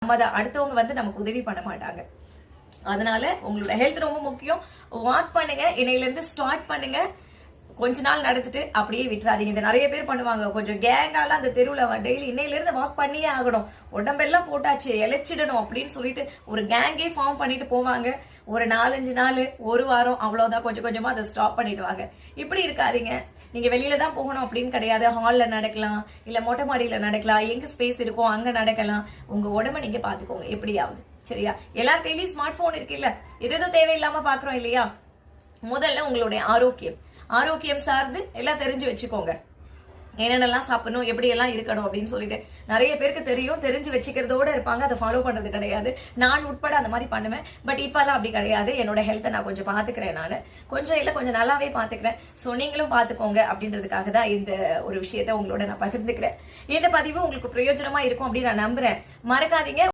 நம்ம அடுத்தவங்க வந்து நமக்கு உதவி பண்ண மாட்டாங்க. அதனால உங்களோட ஹெல்த் ரொம்ப முக்கியம். வாக் பண்ணுங்க, இன்னையில இருந்து ஸ்டார்ட் பண்ணுங்க. கொஞ்ச நாள் நடந்துட்டு அப்படியே விட்டுறாதீங்க. இந்த நிறைய பேர் பண்ணுவாங்க, கொஞ்சம் கேங்கால அந்த தெருவுல டெய்லி இன்னையில இருந்து வாக் பண்ணியே ஆகணும், உடம்பெல்லாம் போட்டாச்சு இழைச்சிடணும் அப்படின்னு சொல்லிட்டு ஒரு கேங்கே ஃபார்ம் பண்ணிட்டு போவாங்க. ஒரு 4-5 நாள், ஒரு வாரம், அவ்வளவுதான். கொஞ்சம் கொஞ்சமா அதை ஸ்டாப் பண்ணிடுவாங்க. இப்படி இருக்காதீங்க. நீங்க வெளியில தான் போகணும் அப்படின்னு கிடையாது. ஹால்ல நடக்கலாம், இல்ல மொட்டை மாடியில நடக்கலாம், எங்க ஸ்பேஸ் இருக்கோ அங்க நடக்கலாம். உங்க உடம்ப நீங்க பாத்துக்கோங்க எப்படியாவது, சரியா? எல்லார் கையிலயும் ஸ்மார்ட் போன் இருக்கு இல்ல, எதோ தேவையில்லாம பாக்குறோம் இல்லையா? முதல்ல உங்களுடைய ஆரோக்கியம் சார்ந்து எல்லாம் தெரிஞ்சு வச்சுக்கோங்க. என்னென்னலாம் சாப்பிடணும், எப்படி எல்லாம் இருக்கணும் அப்படின்னு சொல்லிட்டு நிறைய பேருக்கு தெரியும், தெரிஞ்சு வச்சுக்கிறதோட இருப்பாங்க, அதை ஃபாலோ பண்றது கிடையாது. நான் உட்பட அந்த மாதிரி பண்ணுவேன். பட் இப்பெல்லாம் அப்படி கிடையாது. என்னோட ஹெல்த்தை நான் கொஞ்சம் பாத்துக்கிறேன். நான் கொஞ்சம் நல்லாவே பாத்துக்கிறேன். சோ நீங்களும் பாத்துக்கோங்க அப்படின்றதுக்காக தான் இந்த ஒரு விஷயத்த உங்களோட நான் பகிர்ந்துக்கிறேன். இந்த பதிவு உங்களுக்கு பிரயோஜனமா இருக்கும் அப்படின்னு நான் நம்புறேன். மறக்காதீங்க.